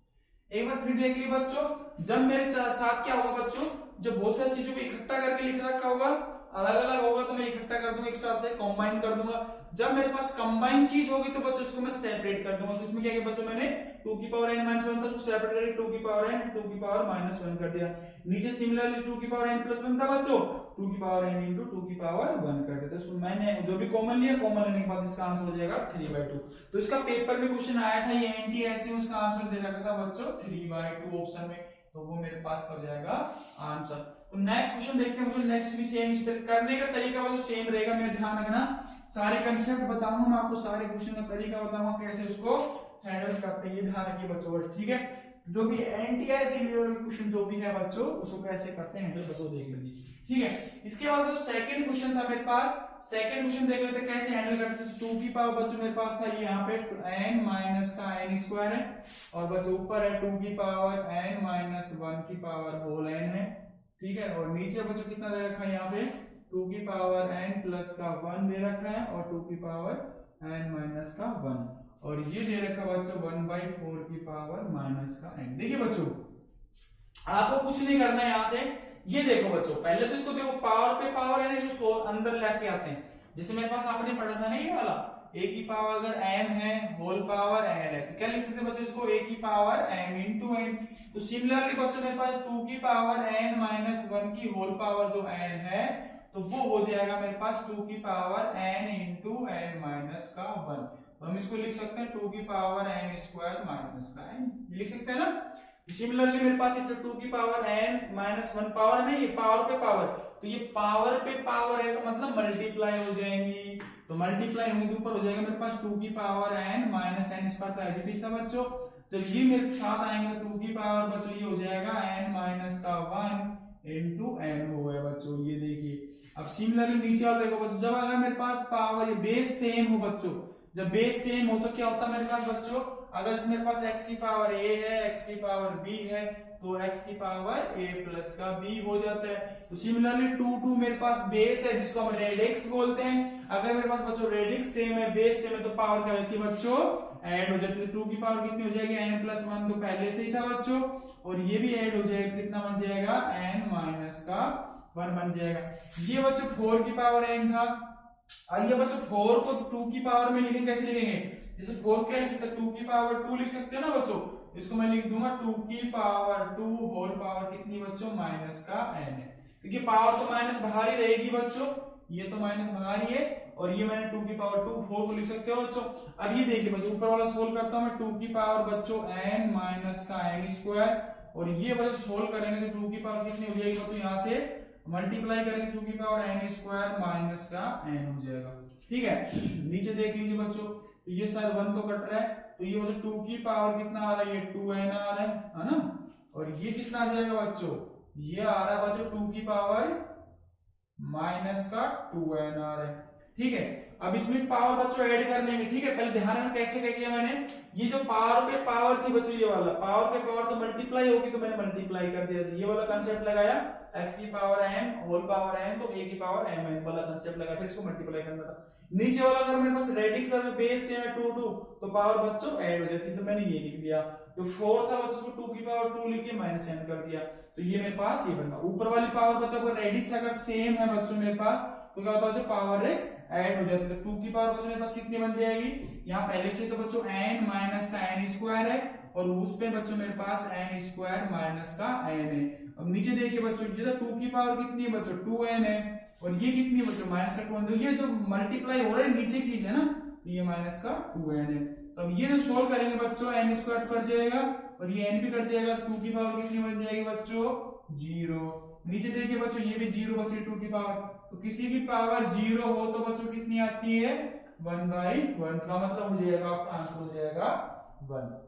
एक बार फिर देख लीजिए बच्चों, जब मेरे साथ क्या होगा बच्चों, जब बहुत सारी चीजों को इकट्ठा करके लिख रखा होगा, अलग अलग होगा तो मैं इकट्ठा कर दूंगा, एक साथ से कंबाइन कर दूंगा। जब मेरे पास कंबाइन चीज होगी तो बच्चों उसको मैं सेपरेट कर दूंगा। तो इसमें क्या किया बच्चों, मैंने 2 की पावर n माइनस 1 था, उसको सेपरेट करके 2 की पावर n 2 की पावर माइनस 1 कर दिया। नीचे सिमिलरली 2 की पावर n प्लस 1 था बच्चों, 2 की पावर n इंटू 2 की पावर 1 कर देते। तो मैंने जो भी कॉमन लिया, कॉमन लेने के बाद इसका आंसर हो जाएगा 3/2। तो इसका पेपर में क्वेश्चन आया था, ये एनटी ऐसे उसका आंसर दे रखा था बच्चों 3/2 ऑप्शन में, तो वो मेरे पास हो जाएगा आंसर। तो नेक्स्ट क्वेश्चन देखते हैं बच्चों। नेक्स्ट भी सेम करने का तरीका बच्चों सेम रहेगा, मेरा ध्यान रखना। सारे कंसेप्ट बताऊंगा मैं आपको, सारे क्वेश्चन का तरीका बताऊंगा कैसे उसको हैंडल करते हैं, ये ध्यान रखिए बच्चों, ठीक है। जो भी एनटीआई लेवल क्वेश्चन जो भी है बच्चों, उसको कैसे करते हैं हैंडल बच्चों देख लीजिए, ठीक है। इसके बाद जो सेकंड क्वेश्चन था मेरे पास, सेकंड क्वेश्चन देख लेते हैं कैसे हैंडल करते हैं। 2 की पावर बच्चों मेरे पास था ये यहाँ पे n माइनस का n स्क्वायर है, और बच्चों ऊपर है 2 की पावर n माइनस 1 की पावर होल n है, ठीक है। और नीचे बच्चों कितना दे रखा है यहाँ पे 2 की पावर n प्लस का 1 दे रखा है, और 2 की पावर n माइनस का 1, और ये दे रखा बच्चों 1/4 की पावर माइनस का n। देखिए बच्चों आपको कुछ नहीं करना है यहाँ से, ये देखो बच्चों पहले तो इसको देखो पावर पे पावर है ना, जो अंदर लेके आते हैं। जैसे मेरे पास आपने पढ़ा था ना ये वाला a की पावर अगर m है होल पावर n है, तो क्या लिखते थे बच्चों इसको a की पावर m इंटू n। तो सिमिलरली बच्चों मेरे पास 2 की पावर n माइनस 1 की होल पावर जो n है, तो वो हो जाएगा मेरे पास 2 की power n into n minus का 1। तो हम इसको लिख सकते हैं 2 की पावर n स्क्वायर माइनस का n, लिख सकते हैं ना। सिमिलरली मेरे पास ये 2 की पावर n माइनस 1 पावर है ना, ये पावर पे पावर, तो ये पावर पे पावर है तो मतलब मल्टीप्लाई हो जाएंगी, तो मल्टीप्लाई होने के ऊपर हो जाएगा मेरे पास 2 की power n minus n square का एडिटिव था बच्चों। जब ये मेरे साथ आएंगे तो 2 की पावर बच्चों ये हो जाएगा n माइनस का 1 इंटू n हो गया बच्चों, ये देखिए। अब सिमिलरली नीचे वाला देखो बच्चों, जब अगर मेरे पास पावर ये बेस सेम हो बच्चों, जब बेस सेम हो तो क्या होता है मेरे पास बच्चों, अगर मेरे पास x की पावर a है x की पावर b है, तो x की पावर a प्लस का b हो जाता है। तो सिमिलरली 2 मेरे पास बेस है जिसको हम रेडिक्स बोलते हैं। अगर मेरे पास बच्चों रेडिक्स सेम है बेस सेम है तो पावर क्या होती है बच्चों ऐड हो जाती है। 2 की पावर कितनी हो जाएगी n प्लस 1, तो पहले से ही था बच्चों, और ये भी ऐड हो जाएगा, कितना बन जाएगा n माइनस का 1 बन जाएगा। ये बच्चों 4 की पावर n था, और ये बच्चों 4 को 2 की पावर में लिखेंगे, कैसे लिखेंगे, जैसे 4 क्या लिख सकते हैं 2 की पावर 2 लिख सकते हैं ना बच्चों, इसको मैं लिख दूंगा 2 की पावर 2 होल पावर कितनी बच्चों माइनस का n है, क्योंकि पावर तो माइनस बाहर ही रहेगी बच्चों, ये तो माइनस बाहर ही है, और ये मैंने 2 की पावर 2 4 को लिख सकते हो बच्चों। अब ये देखिए बच्चों ऊपर वाला सोल्व करता हूं मैं, 2 की पावर बच्चों n माइनस का n स्क्वायर, और ये बच्चों सोल्व करेंगे तो 2 की पावर कितनी हो जाएगी बच्चों, यहाँ से मल्टीप्लाई करेंगे 2 की पावर n स्क्वायर माइनस का n हो जाएगा, ठीक है। नीचे देख लीजिए बच्चों, तो ये सर 1 तो कट रहा है, तो ये मतलब 2 की पावर कितना आ रहा है, ये 2n आ रहा है ना, और ये कितना आ जाएगा बच्चों, ये आ रहा है बच्चों 2 की पावर माइनस का 2n आ रहा है, ठीक है। अब इसमें पावर बच्चों ऐड कर लेंगे, ठीक है। पहले ध्यान में कैसे क्या किया मैंने, ये जो पावर पे पावर थी बच्चों, ये वाला पावर पे पावर तो मल्टीप्लाई होगी, तो मैंने मल्टीप्लाई कर दिया, ये वाला कंसेप्ट लगाया x की power n whole power n, तो a की पावर m वाला कंसेप्ट लगा, फिर इसको मल्टीप्लाई करना था। नीचे वाला अगर मेरे पास रेडिक्स और बेस से है 2 तो पावर बच्चों ऐड हो जाती है, तो मैंने ये लिख दिया। जो 4 था बच्चों उसको 2 की पावर 2 लिख के माइनस n कर दिया, तो ये मेरे पास ये बना। ऊपर वाली पावर बच्चों अगर रेडिक्स अगर सेम है बच्चों मेरे पास, तो क्या होता है पावर ऐड हो जाती है। 2 की पावर बच्चों मेरे पास कितनी बन जाएगी, यहाँ पहले से तो बच्चों n माइनस का n स्क्वायर है, और उस पे बच्चों मेरे पास n स्क्वायर माइनस का n है। अब नीचे देखिए बच्चों, ये तो 2 की पावर कितनी है बच्चों 2n है, और ये कितनी है बच्चों माइनस का 2n, तो ये जो मल्टीप्लाई हो रहा है नीचे चीज है ना, तो ये माइनस का 2n है। तो अब ये जो सोल्व करेंगे बच्चों n स्क्वायर कट जाएगा, और ये n भी कट जाएगा, 2 की पावर कितनी बन जाएगी बच्चों 0। नीचे देखिए बच्चों ये भी 0 बचे 2 की पावर, तो किसी की पावर 0 हो तो बच्चों कितनी आती है 1/1, का मतलब हो जाएगा आपका आंसर हो जाएगा 1।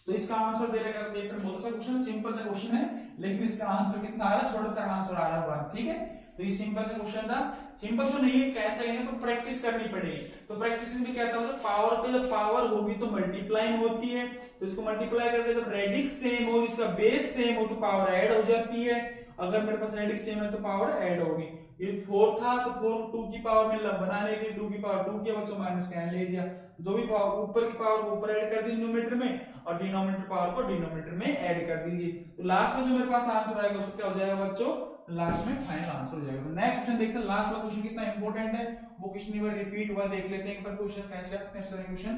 तो इसका आंसर दे रहेगा पेपर, बहुत अच्छा क्वेश्चन, सिंपल सा क्वेश्चन है, लेकिन इसका आंसर कितना आ रहा है, छोटा सा आंसर आ रहा है 1, ठीक है। तो ये सिंपल सा क्वेश्चन था, सिंपल तो नहीं है, कैसे है तो प्रैक्टिस करनी पड़ेगी। तो प्रैक्टिस में क्या था, पावर पे जब पावर होगी तो मल्टीप्लाई होती है, तो इसको मल्टीप्लाई करके जब रेडिक्स सेम हो, इसका बेस सेम हो, तो पावर ऐड हो जाती है। अगर मेरे पास रेडिक्स सेम है तो पावर ऐड होगी। ये 4 था तो 4 2 की पावर में बनाने के लिए 2 की पावर 2 किया बच्चों, माइनस का n ले दिया, जो भी पावर ऊपर की पावर ऊपर ऐड कर दी न्यूमरेटर में, और डिनोमिनेटर पावर को डिनोमिनेटर में ऐड कर दीजिए। तो लास्ट में जो मेरे पास आंसर आएगा उसको क्या हो जाएगा बच्चों, लास्ट में फाइनल आंसर हो जाएगा। तो नेक्स्ट क्वेश्चन देखते हैं, लास्ट वाला क्वेश्चन कितना इंपॉर्टेंट है, वो क्वेश्चन एक बार रिपीट हुआ देख लेते हैं, एक बार क्वेश्चन कैसे आते हैं सारे क्वेश्चन,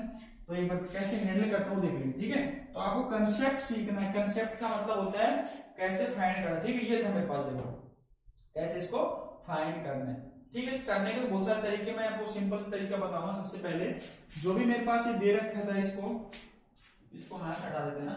तो एक बार कैसे हैंडल करते हो देख लेंगे, ठीक है। तो आपको कंसेप्ट सीखना है, कंसेप्ट का मतलब होता है कैसे फाइंड करना, ठीक है। ये था मेरे पास, देखो कैसे इसको फाइंड करना है, ठीक है। इसको करने के तो बहुत सारे तरीके, मैं आपको सिंपल तरीका बताऊंगा। सबसे पहले जो भी मेरे पास ये दे रखा था, इसको हाथ हटा देते हैं ना,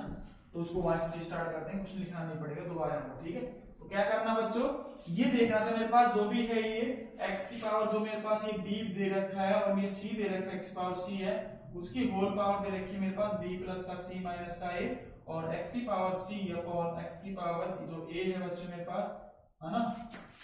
तो उसको वहां से स्टार्ट करते हैं, कुछ लिखना नहीं पड़ेगा दोबारा, ठीक है। तो क्या करना बच्चों, ये देखना था मेरे पास जो भी है ये x की पावर जो मेरे पास ये b दे रखा है और ये c दे रखा है, x की पावर c है, उसकी होल पावर दे रखी है मेरे पास b प्लस का c माइनस का a, और x की पावर c अपॉन x की पावर जो a है बच्चों मेरे पास, है ना,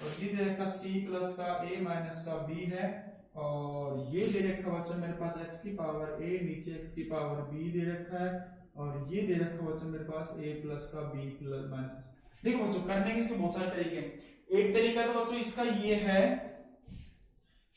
और ये दे रखा c प्लस का a माइनस का b है, और ये दे रखा बच्चों मेरे पास x की पावर a, नीचे x की पावर b दे रखा है, और ये दे रखा बच्चों मेरे पास a प्लस का b प्लस माइनस। देखो बच्चों करने के इसके बहुत सारे तरीके हैं। एक तरीका तो बच्चों इसका ये है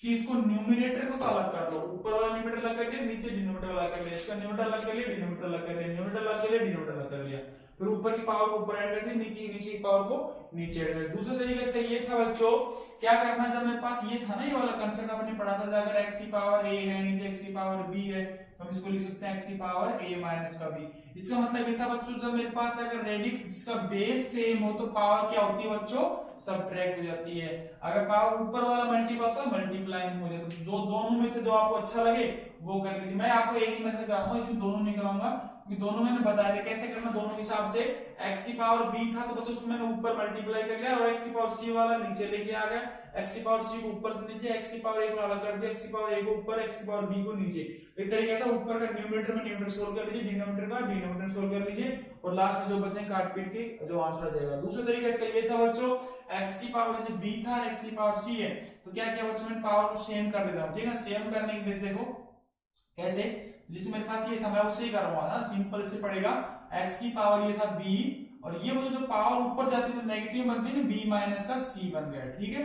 कि इसको न्यूमरेटर को तो अलग कर लो, ऊपर वाला न्यूमरेटर अलग कर लिया, नीचे डिनोमिनेटर अलग कर लिया, इसका न्यूमरेटर अलग कर लिया, डिनोमिनेटर अलग कर लिया, न्यूमरेटर अलग कर लिया, डिनोमिनेटर अलग कर लिया, फिर ऊपर की पावर को ऊपर ऐड कर दी, नीचे की पावर को नीचे ऐड कर दिया। दूसरा तरीका इसका ये था बच्चों, क्या करना है, जब मेरे पास ये था ना ये वाला कंसेप्ट आपने पढ़ा था, अगर x की पावर a है, नीचे x की पावर b है, तो हम इसको लिख सकते हैं x की पावर a माइनस का b। इसका मतलब ये था बच्चों, जब मेरे पास अगर रेडिक्स जिसका बेस सेम हो तो पावर क्या होती है बच्चों, सब्ट्रैक्ट हो जाती है। अगर पावर ऊपर वाला मल्टीप्लाई होता है मल्टीप्लाई हो जाता है। जो दोनों में से जो आपको अच्छा लगे वो कर लीजिए। मैं आपको एक ही मेथड कराऊंगा, इसमें दोनों नहीं कराऊंगा, क्योंकि दोनों मैंने बताया था कैसे करना दोनों के हिसाब से। x की पावर b था तो बच्चों उसमें मैंने ऊपर मल्टीप्लाई कर लिया, और x की पावर c वाला नीचे लेके आ गया, x की पावर c को ऊपर से नीचे, x की पावर a को अलग कर दिया, x की पावर a को ऊपर, x की पावर b को नीचे। एक तरीका था ऊपर का न्यूमरेटर में न्यूमरेटर सोल्व कर लीजिए, डिनोमिनेटर का डिनोमिनेटर सोल्व कर लीजिए, और लास्ट में जो बचे काट पीट के जो आंसर आ जाएगा। दूसरा तरीका इसका ये था बच्चों, x की पावर जैसे b था, x की पावर c है, तो क्या किया बच्चों मैंने पावर को सेम कर देता हूं, ठीक है। सेम करने के लिए देखो कैसे, जिसमें मेरे पास ये था मैं उससे ही करूंगा ना, सिंपल से पड़ेगा। x की पावर ये था b, और ये वो जो पावर ऊपर जाती है तो नेगेटिव बनती है ना, b माइनस का c बन गया, ठीक है,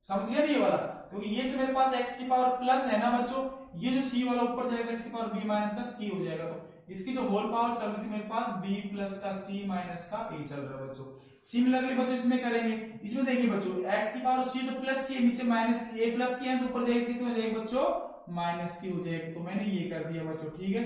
समझ गया ये वाला, क्योंकि ये तो मेरे पास x की पावर प्लस है ना बच्चों, ये जो c वाला ऊपर जाएगा x की पावर b माइनस का c हो जाएगा, तो इसकी जो होल पावर चल रही थी मेरे पास b प्लस का c माइनस का a चल रहा है बच्चों। सिमिलरली बच्चों इसमें करेंगे, इसमें देखिए बच्चों x की पावर c तो प्लस की है, नीचे माइनस की, a प्लस की है तो ऊपर जाएगी किस में जाएगी बच्चों, माइनस की हो जाएगी, तो मैंने ये कर दिया बच्चों, ठीक है।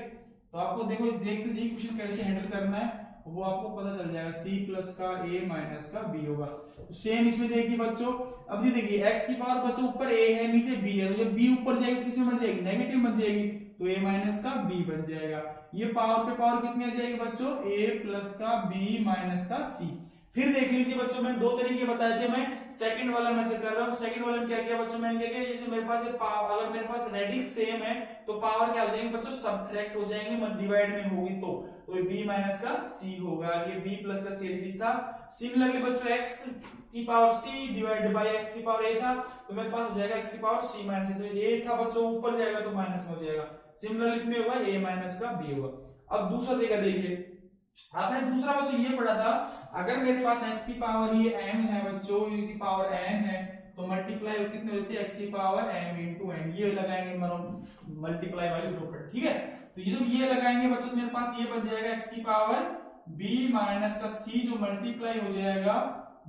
तो आपको देखो देखते जाइए क्वेश्चन कैसे हैंडल करना है वो आपको पता चल जाएगा, c प्लस का a माइनस का b होगा। तो सेम इसमें देखिए बच्चों, अब ये देखिए x की पावर बच्चों ऊपर a है नीचे b है, तो जब b ऊपर जाएगी तो किसमें बन जाएगी, नेगेटिव बन जाएगी, तो a माइनस का b बन जाएगा। ये पावर पे पावर कितनी आ जाएगी बच्चों, a प्लस का b माइनस का c। फिर देख लीजिए बच्चों, मैंने दो तरीके बताए थे, मैं सेकंड वाला मेथड कर रहा हूं। सेकंड वाले में क्या किया बच्चों, मैंने क्या किया, जैसे मेरे पास ये पावर, अगर मेरे पास रेडिक्स सेम है तो पावर क्या हो जाएंगे बच्चों, सब्ट्रैक्ट हो जाएंगे, मत डिवाइड में होगी तो ये b माइनस का c होगा, ये b प्लस का c था। सिमिलरली बच्चों x की power c divided by x की पावर a था, तो मेरे पास हो जाएगा x की पावर c माइनस, तो a था बच्चों ऊपर जाएगा तो माइनस में हो जाएगा। सिमिलरली इसमें होगा a माइनस का b होगा। अब दूसरा तरीका देखिए, आपने दूसरा बच्चों ये पढ़ा था, अगर मेरे पास x की पावर ये m है बच्चों, ये की पावर n है, तो मल्टीप्लाई कितनी होती है, x की पावर m into n, ये लगाएंगे मल्टीप्लाई वाली ब्रैकेट, ठीक है। तो ये जब ये लगाएंगे बच्चों मेरे पास ये बन जाएगा x की पावर b माइनस का c, जो मल्टीप्लाई हो जाएगा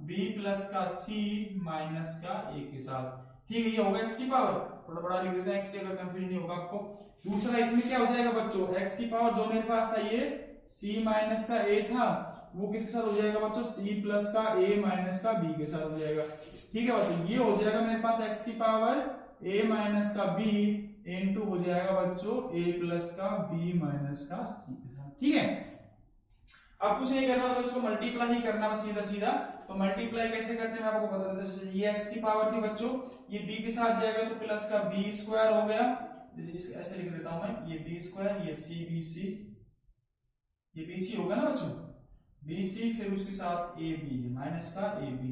b प्लस का c माइनस का a के साथ, ठीक है। ये होगा x की पावर, थोड़ा बड़ा लिख देते हैं x के, अगर कंफ्यूजन नहीं होगा आपको। दूसरा इसमें क्या हो जाएगा बच्चों, x की पावर जो मेरे पास था ये c माइनस का a था, वो किसके साथ हो जाएगा बच्चों, c प्लस का a माइनस का b के साथ हो जाएगा, ठीक है बच्चों। ये हो जाएगा मेरे पास x की पावर a माइनस का b इनटू हो जाएगा बच्चों a प्लस का b माइनस का c के साथ, ठीक है। अब कुछ नहीं करना, तो इसको मल्टीप्लाई ही करना बस सीधा सीधा। तो मल्टीप्लाई कैसे करते हैं मैं आपको बता देता हूं। जैसे ये x की पावर थी बच्चों, ये b के साथ जाएगा तो प्लस का b स्क्वायर हो गया, जैसे ऐसे लिख देता हूं मैं, ये b स्क्वायर, ये c bc, ये BC होगा ना बच्चों, BC, फिर उसके साथ AB माइनस का AB,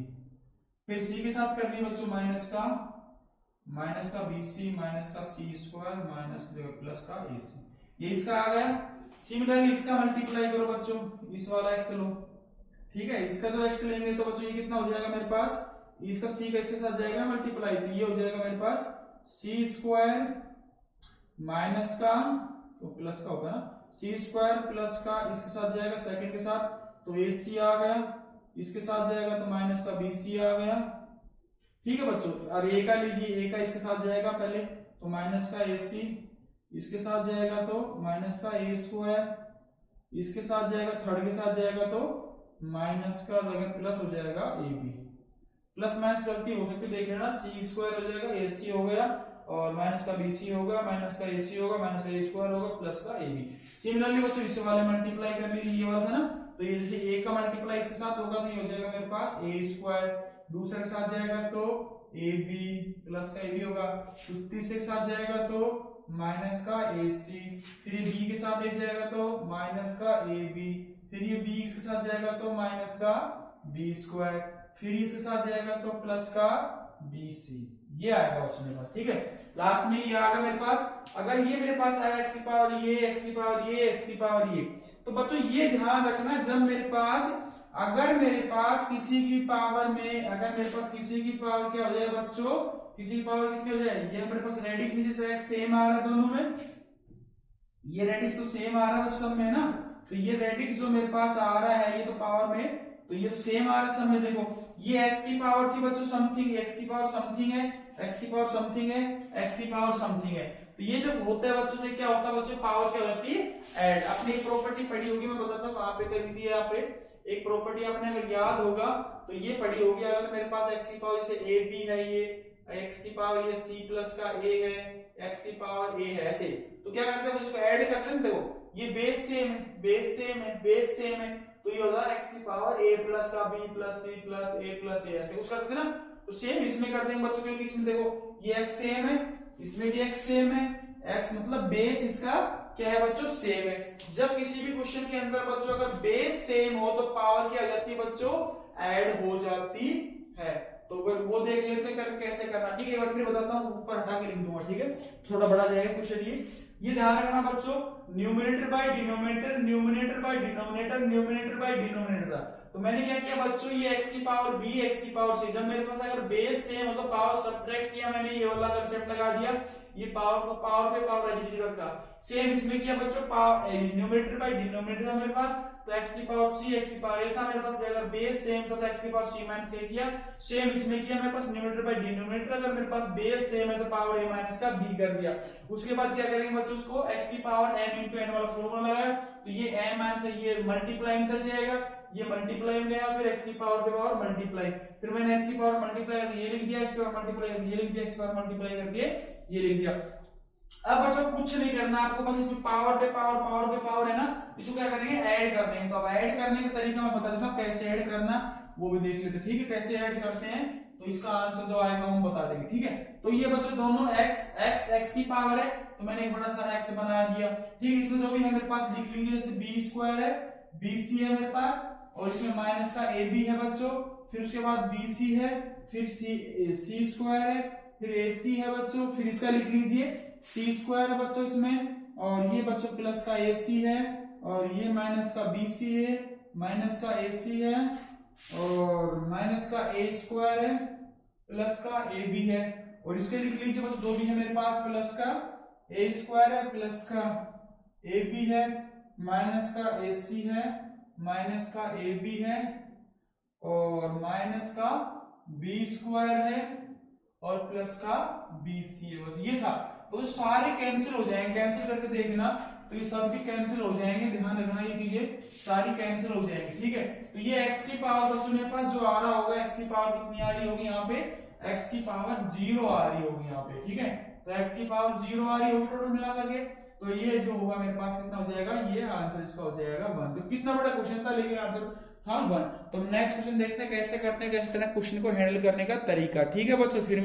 फिर C के साथ कर लिए बच्चों माइनस का BC माइनस का C स्क्वायर माइनस प्लस का AC, ये इसका आ गया। सिमिलरली इसका मल्टीप्लाई करो बच्चों, इस वाला x लो, ठीक है, इसका जो x लेंगे तो बच्चों ये कितना हो जाएगा मेरे पास, इसका C का इसके साथ जाएगा मल्टीप्लाई, तो ये हो जाएगा मेरे पास C स्क्वायर माइनस का, तो प्लस का होगा ना, c स्क्वायर प्लस का इसके साथ जाएगा सेकंड के साथ, तो ac आ गया, इसके साथ जाएगा तो माइनस का bc आ गया, ठीक है बच्चों। और a का लीजिए, a का इसके साथ जाएगा पहले तो माइनस का ac, इसके साथ जाएगा तो माइनस का a स्क्वायर, इसके साथ जाएगा थर्ड के साथ जाएगा तो माइनस का जगह प्लस हो जाएगा ab, प्लस माइनस गलती हो सकती है देख लेना, c स्क्वायर हो जाएगा, ac हो गया, और माइनस का BC होगा, माइनस का AC होगा, माइनस का A स्क्वायर होगा, प्लस का AB। सिमिलरली बच्चों इस वाले मल्टीप्लाई कर लीजिए, ये वाला था ना, तो ये जैसे a का मल्टीप्लाई इसके साथ होगा तो ये हो जाएगा मेरे पास a स्क्वायर, दूसरे के साथ जाएगा तो ab प्लस का ab होगा, तीसरे के साथ जाएगा तो माइनस का ac, फिर ये b के साथ एक जाएगा तो माइनस का ab, फिर ये b के साथ जाएगा तो माइनस का b स्क्वायर, फिर इसके साथ जाएगा तो प्लस का bc, ये आएगा ऑप्शन मेरे पास। ठीक है, लास्ट में ये आएगा मेरे पास। अगर ये मेरे पास आएगा x की पावर ये, x की पावर ये, x की पावर ये, तो बच्चों ये ध्यान रखना जब मेरे पास अगर मेरे पास किसी की पावर में, अगर मेरे पास किसी की पावर क्या हो जाए बच्चों, किसी की पावर कितनी हो जाए, ये मेरे पास रेडिक्स नीचे तो x सेम आ रहा है दोनों में, ये रेडिक्स तो सेम आ रहा है सब में ना, तो ये रेडिक्स जो मेरे पास आ रहा है ये तो पावर में, तो ये तो सेम आ रहा है सब में। देखो ये x की पावर थी बच्चों समथिंग, x की पावर समथिंग है, x की पावर समथिंग है, x की पावर समथिंग है, तो ये जब होता है बच्चों तो क्या होता है बच्चों, पावर क्या हो जाती है ऐड। अपनी एक प्रॉपर्टी पढ़ी होगी, मैं बताता हूँ कहाँ पे करी थी यहाँ पे, एक प्रॉपर्टी आपने अगर याद होगा तो ये पढ़ी होगी। अगर मेरे पास x की पावर जैसे a b है, ये x की पावर ये c प्लस का a है, x की पावर a है, ऐसे तो क्या करते हैं इसको ऐड करते हैं। देखो ये बेस सेम है, बेस सेम है, बेस सेम है, तो ये होगा x की पावर a प्लस का b plus c plus a plus a, ऐसे कुछ करते हैं ना। तो सेम इसमें कर देंगे बच्चों, क्योंकि इसमें देखो ये x सेम है, इसमें भी x सेम है, x मतलब बेस इसका क्या है बच्चों, सेम है। जब किसी भी क्वेश्चन के अंदर बच्चों अगर बेस सेम हो तो पावर क्या हो जाती है बच्चों, ऐड हो जाती है। तो फिर वो देख लेते हैं कैसे करना। ठीक है, एक बार फिर बताता हूँ, ऊपर हटा के लिख दूंगा। ठीक है, थोड़ा बड़ा जाएगा क्वेश्चन। ये ध्यान रखना बच्चों, numerator by denominator, numerator by denominator, numerator by denominator था। तो मैंने क्या किया बच्चों, ये x की पावर b, x की पावर c, जब मेरे पास अगर बेस सेम हो तो पावर सब्ट्रैक्ट किया मैंने, ये वाला कंसेप्ट लगा दिया, ये पावर को पावर पे पावर एडिटिव रखा। सेम इसमें किया बच्चों, पावर न्यूमरेटर बाय डिनोमिनेटर था मेरे पास, तो x की पावर c, x की पावर a था मेरे पास। अगर बेस सेम था तो x की पावर c माइनस a किया। सेम इसमें किया मेरे पास, न्यूमरेटर बाय डिनोमिनेटर, अगर मेरे पास बेस सेम है तो पावर a माइनस का b कर दिया। उसके बाद क्या करेंगे बच्चों, उसको x की पावर m into n वाला फॉर्मूला लगाया, तो ये m माइनस ये मल्टीप्लाई चल जाएगा, ये मल्टीप्लाई में गया, फिर x की पावर पे पावर मल्टीप्लाई, फिर मैंने x की पावर मल्टीप्लाई करके ये लिख दिया, x की पावर मल्टीप्लाई करके ये लिख दिया, x की पावर मल्टीप्लाई करके ये लिख दिया। अब बच्चों कुछ नहीं करना आपको, बस इसमें पावर पे पावर, पावर पे पावर है ना, इसको क्या करेंगे ऐड कर देंगे। तो अब ऐड करने का तरीका मैं बता देता हूँ, कैसे ऐड करना वो भी देख लेते। ठीक है, कैसे ऐड करते हैं तो इसका आंसर जो आएगा हम बता देंगे। ठीक है, तो ये बच्चों दोनों x की पावर है, तो मैंने एक बड़ा सारा x बना दिया। ठीक है, इसमें जो भी है मेरे पास लिख लीजिए, जैसे b स्क्वायर है, bc है मेरे पास, और इसमें माइनस का ab है बच्चों, फिर उसके बाद bc है, फिर c स्क्वायर है, फिर ac है बच्चों, फिर इसका लिख लीजिए c स्क्वायर है बच्चों इसमें, और ये बच्चों प्लस का ac है, और ये माइनस का bc है, माइनस का ac है, और माइनस का a स्क्वायर है, प्लस का ab है, और इसके लिख लीजिए बच्चों दो भी है मेरे पास, प्लस का a स्क्वायर है, प्लस का ab है, माइनस का ac है, माइनस का ab है, और माइनस का b स्क्वायर है, और प्लस का bc है। बस ये था, तो सारे कैंसिल हो जाएंगे, कैंसिल करके देखना तो ये सब भी कैंसिल हो जाएंगे। ध्यान रखना ये चीजें सारी कैंसिल हो जाएंगी। ठीक है, तो ये x की पावर बच्चों मेरे पास जो आ रहा होगा, x की पावर कितनी आ रही होगी यहाँ पे, x की पावर 0 आ रही होगी यहाँ पे। ठीक है, तो x की पावर 0 आ रही होगी टोटल मिला करके, तो ये जो होगा मेरे पास कितना हो जाएगा, ये आंसर इसका हो जाएगा 1। तो कितना बड़ा क्वेश्चन था लेकिन आंसर था 1। तो नेक्स्ट क्वेश्चन देखते हैं कैसे करते हैं, कैसे तरह क्वेश्चन को हैंडल करने का तरीका। ठीक है बच्चों, फिर